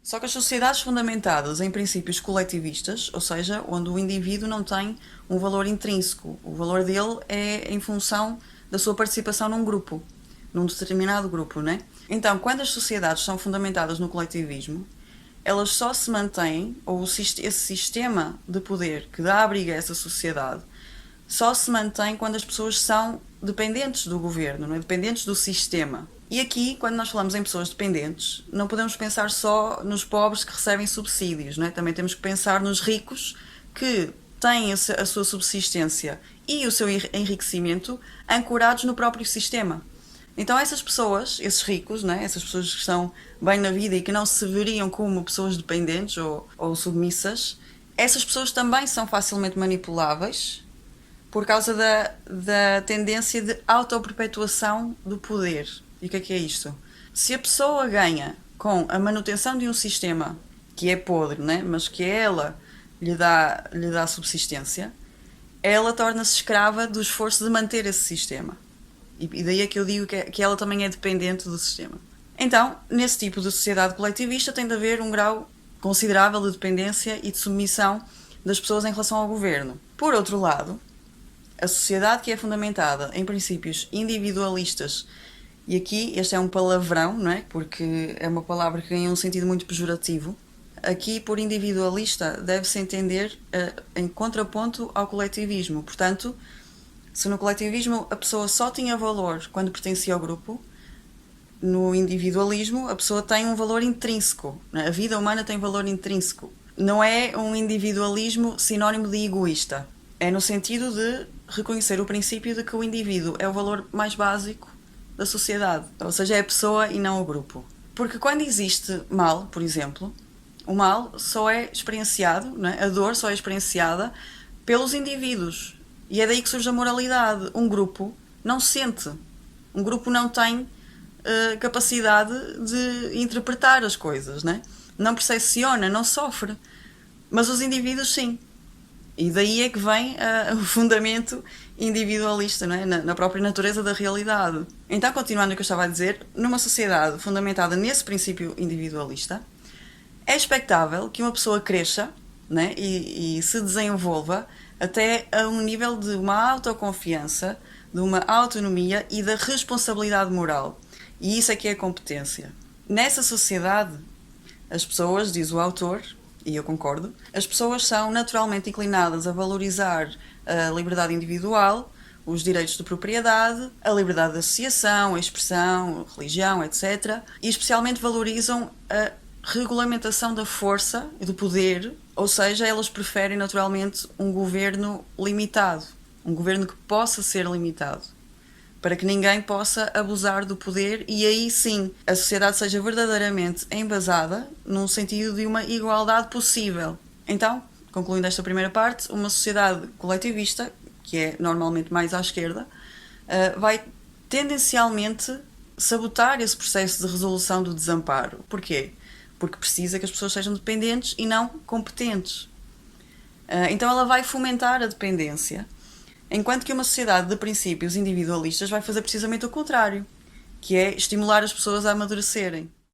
Só que as sociedades fundamentadas em princípios coletivistas, ou seja, onde o indivíduo não tem um valor intrínseco, o valor dele é em função da sua participação num grupo, num determinado grupo, né? Então, quando as sociedades são fundamentadas no coletivismo, elas só se mantêm, ou esse sistema de poder que dá abrigo a essa sociedade, só se mantém quando as pessoas são dependentes do governo, não é? Dependentes do sistema. E aqui, quando nós falamos em pessoas dependentes, não podemos pensar só nos pobres que recebem subsídios, não é? Também temos que pensar nos ricos que têm a sua subsistência e o seu enriquecimento ancorados no próprio sistema. Então essas pessoas, esses ricos, né, essas pessoas que estão bem na vida e que não se veriam como pessoas dependentes ou submissas, essas pessoas também são facilmente manipuláveis por causa da tendência de autoperpetuação do poder. E o que é isto? Se a pessoa ganha com a manutenção de um sistema que é podre, né, mas que ela lhe dá subsistência, ela torna-se escrava do esforço de manter esse sistema. E daí é que eu digo que ela também é dependente do sistema. Então, nesse tipo de sociedade coletivista tem de haver um grau considerável de dependência e de submissão das pessoas em relação ao governo. Por outro lado, a sociedade que é fundamentada em princípios individualistas, e aqui este é um palavrão, não é? Porque é uma palavra que ganha um sentido muito pejorativo. Aqui, por individualista, deve-se entender em contraponto ao coletivismo. Portanto, se no coletivismo a pessoa só tinha valor quando pertencia ao grupo, no individualismo a pessoa tem um valor intrínseco. A vida humana tem valor intrínseco. Não é um individualismo sinónimo de egoísta. É no sentido de reconhecer o princípio de que o indivíduo é o valor mais básico da sociedade. Ou seja, é a pessoa e não o grupo. Porque quando existe mal, por exemplo, o mal só é experienciado, não é? A dor só é experienciada pelos indivíduos. E é daí que surge a moralidade. Um grupo não sente. Um grupo não tem capacidade de interpretar as coisas, né? Não percepciona, não sofre. Mas os indivíduos sim. E daí é que vem o fundamento individualista, não é? Na própria natureza da realidade. Então, continuando o que eu estava a dizer, numa sociedade fundamentada nesse princípio individualista, é expectável que uma pessoa cresça, né? e se desenvolva até a um nível de uma autoconfiança, de uma autonomia e da responsabilidade moral. E isso é que é a competência. Nessa sociedade, as pessoas, diz o autor, e eu concordo, as pessoas são naturalmente inclinadas a valorizar a liberdade individual, os direitos de propriedade, a liberdade de associação, a expressão, a religião, etc. E especialmente valorizam a regulamentação da força e do poder, ou seja, elas preferem naturalmente um governo limitado, um governo que possa ser limitado, para que ninguém possa abusar do poder e aí sim a sociedade seja verdadeiramente embasada num sentido de uma igualdade possível. Então, concluindo esta primeira parte, uma sociedade coletivista, que é normalmente mais à esquerda, vai tendencialmente sabotar esse processo de resolução do desamparo. Porquê? Porque precisa que as pessoas sejam dependentes e não competentes. Então ela vai fomentar a dependência, enquanto que uma sociedade de princípios individualistas vai fazer precisamente o contrário, que é estimular as pessoas a amadurecerem.